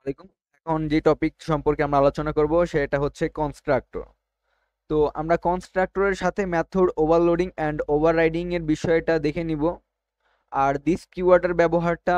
আলাইকুম। এখন যে টপিক সম্পর্কে আমরা আলোচনা করব সেটা হচ্ছে কনস্ট্রাক্টর। তো আমরা কনস্ট্রাক্টরের সাথে মেথড ওভারলোডিং অ্যান্ড ওভাররাইডিং এর বিষয়টা দেখে নিব। আর দিস কিওয়ার্ডের ব্যবহারটা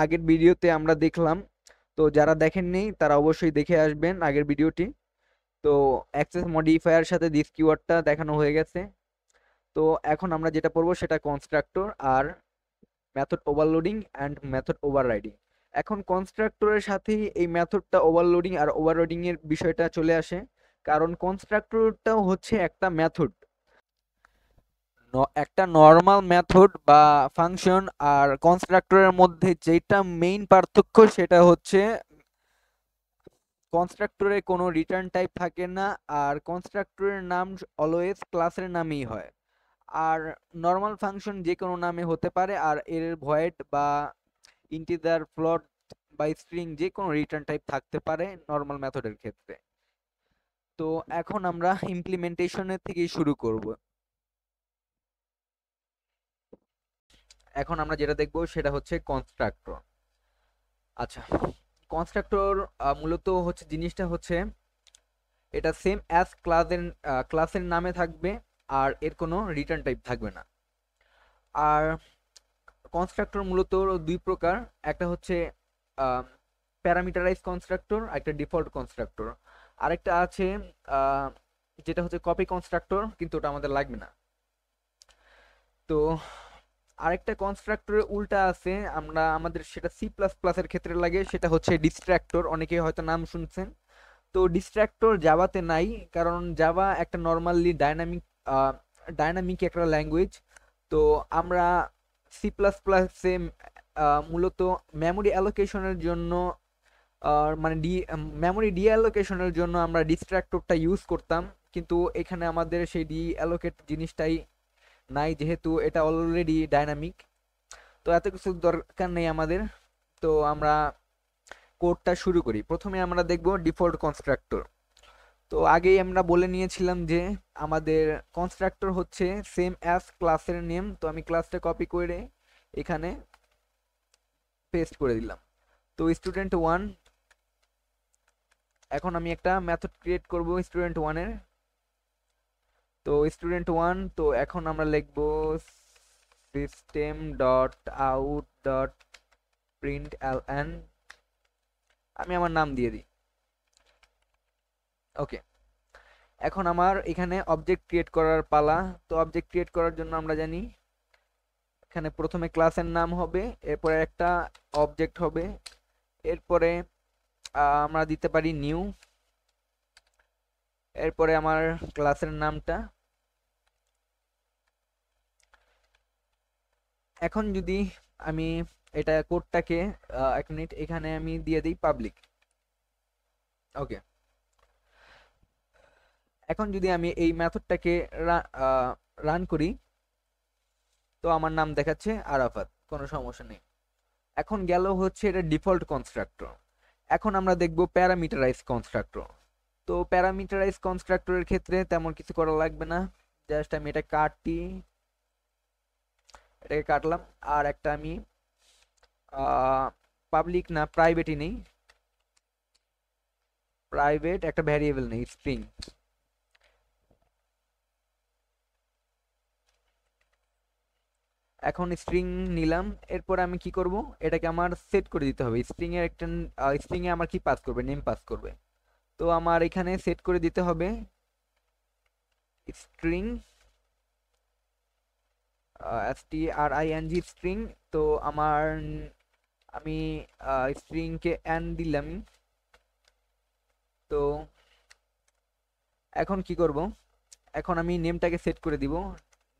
আগের ভিডিওতে আমরা দেখলাম। তো যারা দেখেননি তারা অবশ্যই দেখে আসবেন আগের ভিডিওটি। তো অ্যাক্সেস মডিফায়ার সাথে দিস কিওয়ার্ডটা দেখানো হয়ে গেছে। তো এখন আমরা যেটা পড়বো সেটা কনস্ট্রাক্টর আর method overloading and method overriding. এখন কনস্ট্রাক্টরের সাথেই এই মেথডটা ওভারলোডিং আর ওভাররাইডিং এর বিষয়টা চলে আসে, কারণ কনস্ট্রাক্টরটাও হচ্ছে একটা মেথড। একটা নর্মাল মেথড বা ফাংশন আর কনস্ট্রাক্টরের মধ্যে যেটা মেইন পার্থক্য সেটা হচ্ছে কনস্ট্রাক্টরে কোনো রিটার্ন টাইপ থাকে না, আর কনস্ট্রাক্টরের নাম অলওয়েজ ক্লাসের নামেই হয়। আর নর্মাল ফাংশন যে কোনো নামে হতে পারে, আর এর ভয়েড বা ইন্টিজার, ফ্লোট বা স্ট্রিং যে কোনো রিটার্ন টাইপ থাকতে পারে নর্মাল মেথডের ক্ষেত্রে। তো এখন আমরা ইমপ্লিমেন্টেশনের থেকেই শুরু করব। এখন আমরা যেটা দেখব সেটা হচ্ছে কনস্ট্রাক্টর। আচ্ছা, কনস্ট্রাক্টর মূলত হচ্ছে জিনিসটা হচ্ছে এটা সেম অ্যাজ ক্লাসের নামে থাকবে, আর এর কোনো রিটার্ন টাইপ থাকবে না। আর কনস্ট্রাক্টর মূলত দুই প্রকার, একটা হচ্ছে প্যারামিটারাইজ কনস্ট্রাক্টর, একটা ডিফল্ট কনস্ট্রাক্টর। আরেকটা আছে আহ, যেটা হচ্ছে কপি কনস্ট্রাক্টর, কিন্তু ওটা আমাদের লাগবে না। তো আরেকটা কনস্ট্রাক্টরের উল্টা আছে, আমরা আমাদের সেটা সি প্লাস প্লাসের ক্ষেত্রে লাগে, সেটা হচ্ছে ডিস্ট্রাক্টর। অনেকে হয়তো নাম শুনছেন। তো ডিস্ট্রাক্টর জাভাতে নাই, কারণ জাভা একটা নর্মালি ডাইনামিক একটা ল্যাঙ্গুয়েজ। তো আমরা সি প্লাস প্লাসে মূলত মেমোরি অ্যালোকেশনের জন্য মানে মেমোরি ডিঅ্যালোকেশনের জন্য আমরা ডিস্ট্রাক্টরটা ইউজ করতাম। কিন্তু এখানে আমাদের সেই ডিঅ্যালোকেট জিনিসটাই নাই, যেহেতু এটা অলরেডি ডাইনামিক। তো এত কিছু দরকার নেই আমাদের। তো আমরা কোডটা শুরু করি। প্রথমে আমরা দেখব ডিফল্ট কনস্ট্রাক্টর। তো আগেই আমরা বলে নিয়েছিলাম যে আমাদের কনস্ট্রাক্টর হচ্ছে সেম অ্যাজ ক্লাসের নেম। তো আমি ক্লাসটা কপি করে এখানে পেস্ট করে দিলাম। তো স্টুডেন্ট ওয়ান, এখন আমি একটা মেথড ক্রিয়েট করব স্টুডেন্ট ওয়ানের। তো স্টুডেন্ট ওয়ান, তো এখন আমরা লিখব system dot out dot print L N. আমি আমার নাম দিয়ে দিই। ওকে, এখন আমার এখানে অবজেক্ট ক্রিয়েট করার পালা। তো অবজেক্ট ক্রিয়েট করার জন্য আমরা জানি এখানে প্রথমে ক্লাসের নাম হবে, এরপরে একটা অবজেক্ট হবে, এরপরে আমরা দিতে পারি নিউ, এরপরে আমার ক্লাসের নামটা। এখন যদি আমি এটা কোডটাকে 1 মিনিট, এখানে আমি দিয়ে দিই পাবলিক। ওকে, এখন যদি আমি এই মেথডটাকে রান করি, তো আমার নাম দেখাচ্ছে আরাফাত, কোনো সমস্যা নেই। এখন গেল হচ্ছে এটা ডিফল্ট কনস্ট্রাক্টর। এখন আমরা দেখব প্যারামিটারাইজ কনস্ট্রাক্টর। তো প্যারামিটারাইজ কনস্ট্রাক্টরের ক্ষেত্রে তেমন কিছু করা লাগবে না। জাস্ট আমি এটা কাটি, এটাকে কাটলাম। আর একটা আমি পাবলিক না প্রাইভেটই নেই, প্রাইভেট একটা ভ্যারিয়েবল নেই, স্ট্রিং। এখন স্ট্রিং নিলাম। এরপর আমি কি করব, এটাকে আমার সেট করে দিতে হবে। স্ট্রিং এর একটা স্ট্রিং এ আমার কি পাস করবে, নেম পাস করবে। তো আমার এখানে সেট করে দিতে হবে স্ট্রিং, string স্ট্রিং। তো আমি স্ট্রিং কে এন দিলাম। তো এখন কি করব, এখন আমি নেমটাকে সেট করে দিব,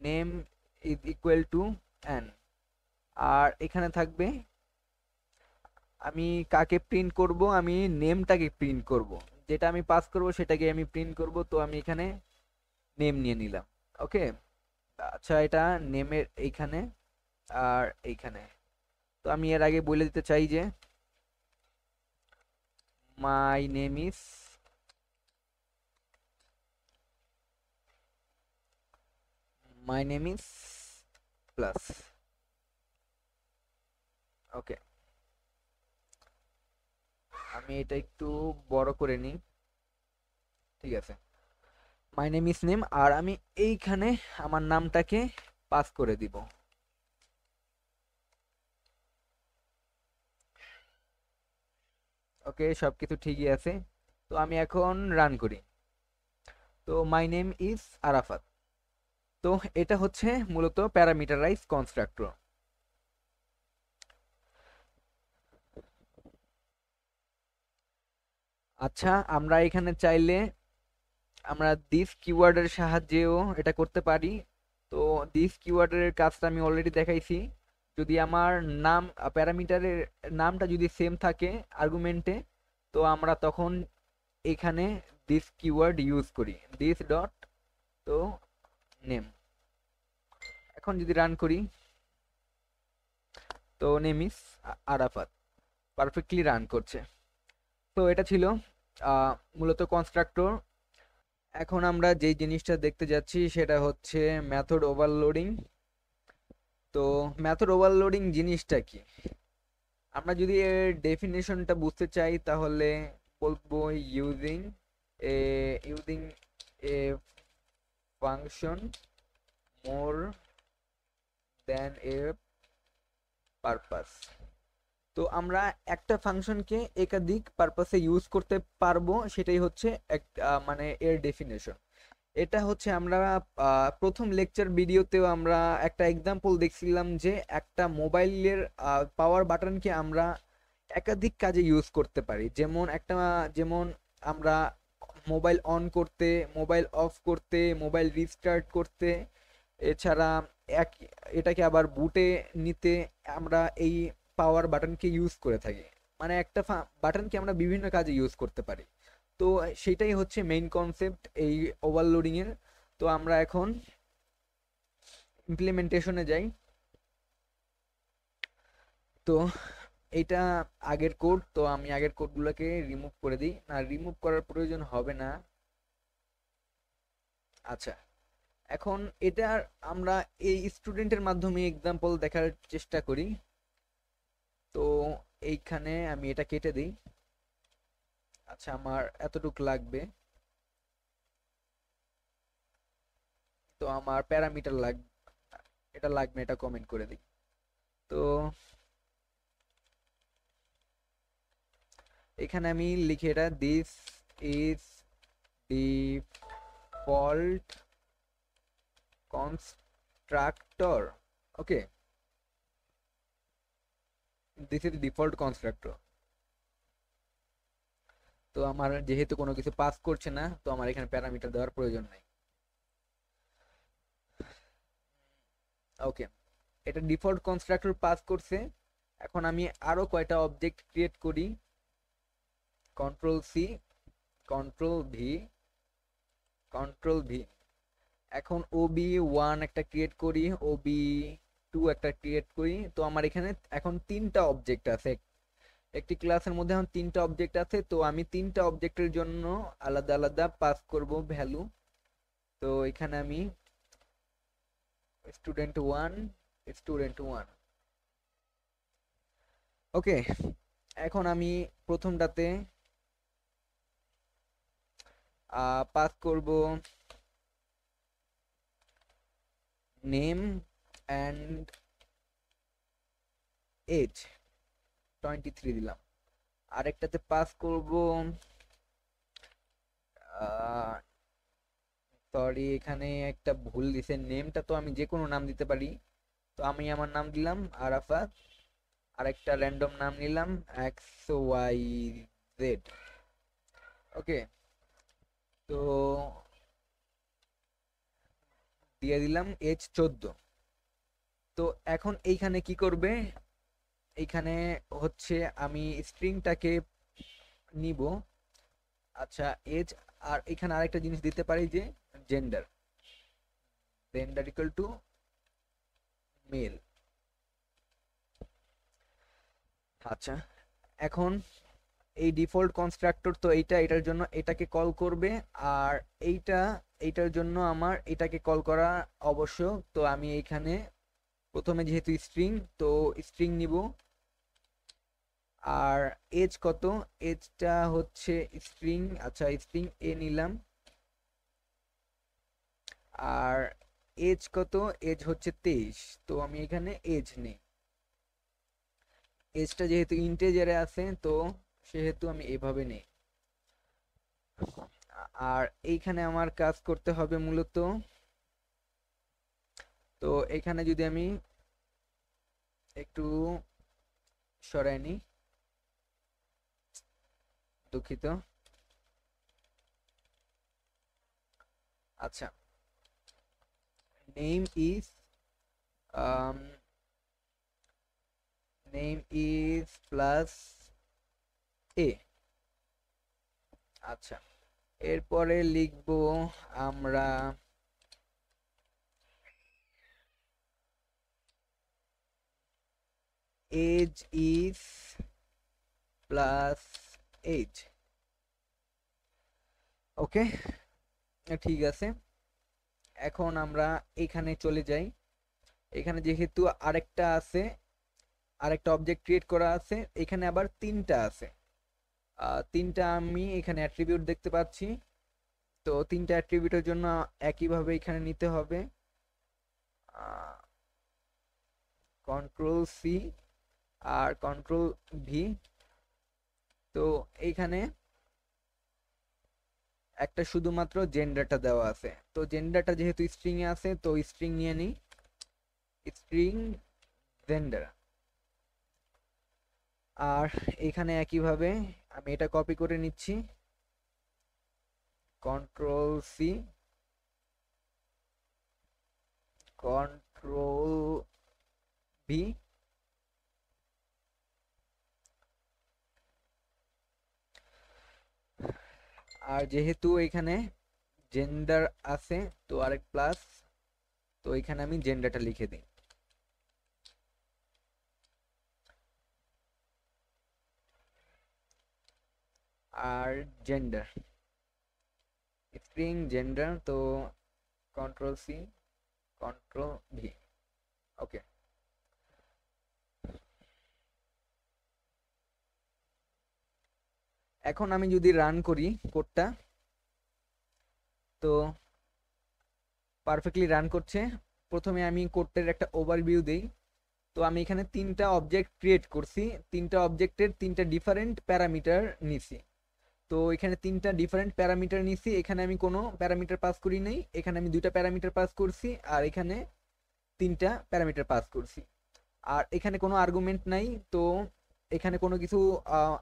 name is equal to N. আর এখানে থাকবে আমি কাকে প্রিন্ট করব, আমি নেমটাকে প্রিন্ট করব। যেটা আমি পাস করব সেটাকে আমি প্রিন্ট করব। তো আমি এখানে নেম নিয়ে নিলাম। ওকে, আচ্ছা, এটা নেমের এইখানে আর এইখানে। তো আমি এর আগে বলে দিতে চাই যে my name is my name is plus. Okay, আমি এটা একটু বড় করে নিই। ঠিক আছে, মাই নেম ইজ নেম, আর আমি এইখানে আমার নামটাকে পাস করে দিব। ওকে, সবকিছু ঠিকই আছে। তো আমি এখন রান করি। তো মাই নেম ইজ আরাফাত। তো এটা হচ্ছে মূলত প্যারামিটারাইজ কনস্ট্রাক্টর। আচ্ছা, আমরা এখানে চাইলে আমরা দিস কিওয়ার্ডের সাহায্যেও এটা করতে পারি। তো দিস কিওয়ার্ডের কাজটা আমি অলরেডি দেখাইছি। যদি আমার নাম প্যারামিটারের নামটা যদি সেম থাকে আর্গুমেন্টে, তো আমরা তখন এখানে দিস কিওয়ার্ড ইউজ করি, দিস ডট তো নেম। এখন যদি রান করি, তো name is Arafat perfectly run করছে। তো এটা ছিল মূলত কনস্ট্রাক্টর। এখন আমরা যেই জিনিসটা দেখতে যাচ্ছি সেটা হচ্ছে মেথড ওভারলোডিং। তো মেথড ওভারলোডিং জিনিসটা কি? আমরা যদি এর ডেফিনেশনটা বুঝতে চাই তাহলে বলবো using a using a function more than a purpose. তো আমরা একটা ফাংশনকে একাধিক পারপাসে ইউজ করতে পারবো, সেটাই হচ্ছে এক মানে এর ডেফিনেশন। এটা হচ্ছে আমরা প্রথম লেকচার ভিডিওতেও আমরা একটা এক্সাম্পল দেখছিলাম যে একটা মোবাইলের পাওয়ার বাটনকে আমরা একাধিক কাজে ইউজ করতে পারি। যেমন আমরা মোবাইল অন করতে, মোবাইল অফ করতে, মোবাইল রিস্টার্ট করতে, এছাড়া এক এটাকে আবার বুটে নিতে আমরা এই পাওয়ার বাটনকে ইউজ করে থাকি। মানে একটা বাটনকে আমরা বিভিন্ন কাজে ইউজ করতে পারি। তো সেটাই হচ্ছে মেইন কনসেপ্ট এই ওভারলোডিং এর। তো আমরা এখন ইমপ্লিমেন্টেশনে যাই। তো এইটা আগের কোড, তো আমি আগের কোডগুলোকে রিমুভ করে দিই। না, রিমুভ করার প্রয়োজন হবে না। আচ্ছা, এখন এটার আমরা এই স্টুডেন্টের মাধ্যমে এক্সাম্পল দেখার চেষ্টা করি। তো এইখানে আমি এটা কেটে দিই। আচ্ছা, আমার এতটুক লাগবে। তো আমার প্যারামিটার এটা লাগবে, এটা কমেন্ট করে দিই। তো এখানে আমি লিখি এটা this is default constructor. Okay, this is default constructor. তো আমার যেহেতু কোনো কিছু পাস করছে না, তো আমার এখানে প্যারামিটার দেওয়ার প্রয়োজন নাই। ওকে, এটা ডিফল্ট কনস্ট্রাক্টর পাস করছে। এখন আমি আরো কয়টা অবজেক্ট ক্রিয়েট করি। Control C, control V, control V. এখন OB1 একটা ক্রিয়েট করি, OB2 একটা ক্রিয়েট করি। তো আমার এখানে এখন তিনটা অবজেক্ট আছে। একটি ক্লাসের মধ্যে এখন তিনটা অবজেক্ট আছে। তো আমি তিনটা অবজেক্টের জন্য আলাদা আলাদা পাস করব ভ্যালু। তো এখানে আমি স্টুডেন্ট 1, স্টুডেন্ট 1। ওকে, এখন আমি প্রথমটাতে পাস করব নেম অ্যান্ড এজ, 23 দিলাম। আরেকটাতে পাস করব সরি, এখানে একটা ভুল দিছে। নেমটা তো আমি যে কোনো নাম দিতে পারি। তো আমি আমার নাম দিলাম আরাফাত, আরেকটা র্যান্ডম নাম নিলাম XYZ। ওকে, তো দিয়ে দিলাম এজ 14। তো এখন এইখানে কি করবে? এইখানে হচ্ছে আমি স্ট্রিংটাকে নিব। আচ্ছা, এজ, আর এখানে আরেকটা জিনিস দিতে পারি যে gender, gender equal to mail. আচ্ছা, এখন এই ডিফল্ট কনস্ট্রাক্টর তো এটার জন্য এটাকে কল করবে, আর এইটার জন্য আমার এটাকে কল করা আবশ্যক। তো আমি এইখানে প্রথমে যেহেতু স্ট্রিং, তো স্ট্রিং নিব। আর এজ কত, এজটা হচ্ছে স্ট্রিং, আচ্ছা স্ট্রিং এ নিলাম। আর এজ কত, এজ হচ্ছে 23, তো আমি এখানে এজ নেই। এজটা যেহেতু ইন্টেজারে আছে তো সেহেতু আমি এভাবে নেই। আর এইখানে আমার কাজ করতে হবে মূলত, তো এখানে যদি আমি একটু সরাই নিই, দুঃখিত। আচ্ছা, name is name is plus A. আচ্ছা, এরপরে লিখবো আমরা age is plus age. Okay, ঠিক আছে। এখন আমরা এখানে চলে যাই। এখানে যেহেতু আরেকটা আছে, আরেকটা অবজেক্ট ক্রিয়েট করা আছে, এখানে আবার তিনটা আছে। তিনটা আমি এখানে অ্যাট্রিবিউট দেখতে পাচ্ছি। তো তিনটা অ্যাট্রিবিউটের জন্য একইভাবে এখানে নিতে হবে কন্ট্রোল সি আর কন্ট্রোল ভি। তো এইখানে একটা শুধুমাত্র জেন্ডারটা দেওয়া আছে, তো জেন্ডারটা যেহেতু স্ট্রিং এ আছে তো স্ট্রিং নিয়ে নিই, স্ট্রিং জেন্ডার। আর এখানে একইভাবে আমি এটা কপি করে নিচ্ছি, কন্ট্রোল সি, কন্ট্রোল ভি। আর যেহেতু এখানে জেন্ডার আছে তো আরেক প্লাস, তো এখানে আমি জেন্ডারটা লিখে দিই। আর জেন্ডার, স্ট্রিং জেন্ডার, তো কন্ট্রোল সি, কন্ট্রোল ভি। ওকে, এখন আমি যদি রান করি কোডটা, তো পারফেক্টলি রান করছে। প্রথমে আমি কোডটার একটা ওভারভিউ দেই। তো আমি এখানে তিনটা অবজেক্ট ক্রিয়েট করছি, তিনটা অবজেক্টের তিনটা ডিফারেন্ট প্যারামিটার নিছি। তো এখানে তিনটা ডিফারেন্ট প্যারামিটার নিছি, এখানে আমি কোনো প্যারামিটার পাস করি নাই, এখানে আমি দুইটা প্যারামিটার পাস করছি আর এখানে তিনটা প্যারামিটার পাস করছি। আর এখানে কোনো আর্গুমেন্ট নাই, তো এখানে কোনো কিছু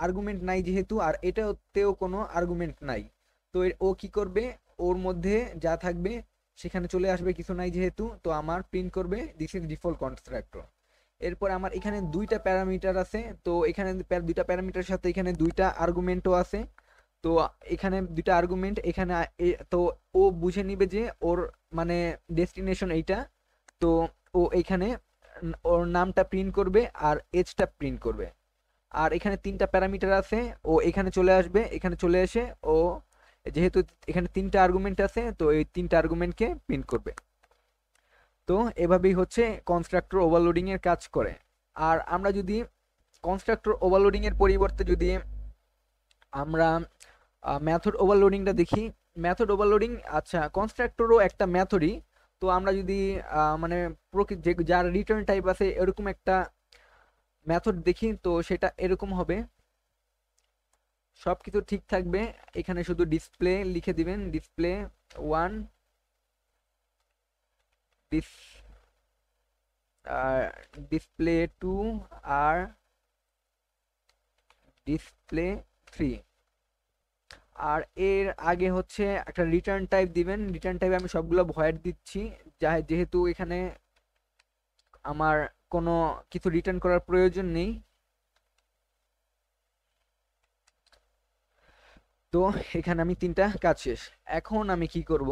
আর্গুমেন্ট নাই যেহেতু, আর এটাতেও কোনো আর্গুমেন্ট নাই। তো ও কি করবে, ওর মধ্যে যা থাকবে সেখানে চলে আসবে, কিছু নাই যেহেতু, তো আমার প্রিন্ট করবে দিস ইজ ডিফল্ট কনস্ট্রাক্টর। এরপর আমার এখানে দুইটা প্যারামিটার আছে, তো এখানে দুইটা প্যারামিটার সাথে এখানে দুইটা আর্গুমেন্টও আছে। তো এখানে দুইটা আর্গুমেন্ট এখানে তো ও বুঝে নিবে যে ওর মানে ডেস্টিনেশন এইটা। তো ও এখানে ওর নামটা প্রিন্ট করবে আর এজটা প্রিন্ট করবে। আর এখানে তিনটা প্যারামিটার আছে, ও এখানে চলে আসবে, এখানে চলে এসে ও যেহেতু এখানে তিনটা আর্গুমেন্ট আছে তো এই তিনটা আর্গুমেন্টকে প্রিন্ট করবে। তো এভাবেই হচ্ছে কনস্ট্রাক্টর ওভারলোডিং এর কাজ করে। আর আমরা যদি কনস্ট্রাক্টর ওভারলোডিং এর পরিবর্তে যদি আমরা মেথড ওভারলোডিংটা দেখি, মেথড ওভারলোডিং, আচ্ছা কনস্ট্রাক্টরও একটা মেথডই। তো আমরা যদি মানে যার রিটার্ন টাইপ আছে এরকম একটা মেথড দেখি, তো সেটা এরকম হবে, সবকিছু ঠিক থাকবে। এখানে শুধু ডিসপ্লে লিখে দিবেন, ডিসপ্লে 1, ডিস ডিসপ্লে 2 আর ডিসপ্লে 3। আর এর আগে হচ্ছে একটা রিটার্ন টাইপ দিবেন, রিটার্ন টাইপে আমি সবগুলো ভয়েড দিচ্ছি, যেহেতু এখানে আমার কোনো কিছু রিটার্ন করার প্রয়োজন নেই। তো এখানে আমি তিনটা কাজ শেষ। এখন আমি কি করব,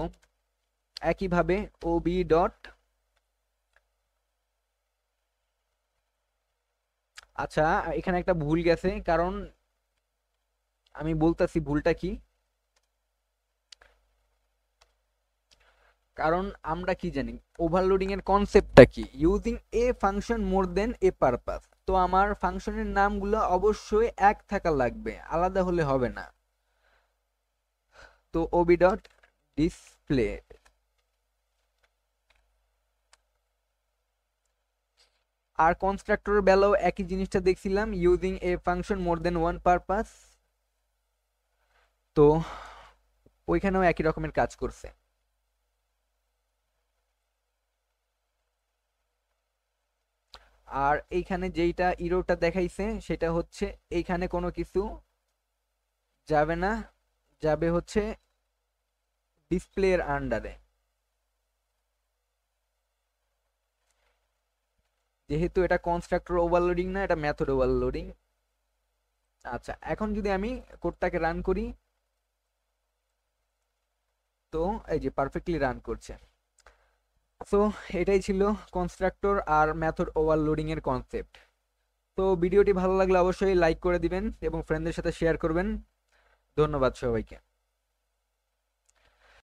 একইভাবে ওবি ডট, আচ্ছা এখানে একটা ভুল গেছে, কারণ আমি বলতাছি ভুলটা কি। কারণ আমরা কি জানি ওভারলোডিং এর কনসেপ্টটা কি, using a function more than a purpose. তো আমার ফাংশনের নামগুলো অবশ্যই এক থাকা লাগবে, আলাদা হলে হবে না। তো ওবি ডট ডিসপ্লে, আর কনস্ট্রাক্টরের বেলাও একই জিনিসটা দেখছিলাম, using a function more than one purpose. তো ওইখানেও একই রকমের কাজ করছে। আর এইখানে যেইটা ইরোটা দেখাইছে সেটা হচ্ছে এইখানে কোনো কিছু যাবে না, যাবে হচ্ছে ডিসপ্লের আন্ডারে, যেহেতু এটা কনস্ট্রাক্টর ওভারলোডিং না, এটা মেথড ওভারলোডিং। আচ্ছা, এখন যদি আমি কোডটাকে রান করি, তো এই যে পারফেক্টলি রান করছে। সো এটাই ছিল কনস্ট্রাক্টর আর মেথড ওভারলোডিং এর কনসেপ্ট। তো ভিডিওটি ভালো লাগলে অবশ্যই লাইক করে দিবেন এবং ফ্রেন্ডদের সাথে শেয়ার করবেন। ধন্যবাদ সবাইকে।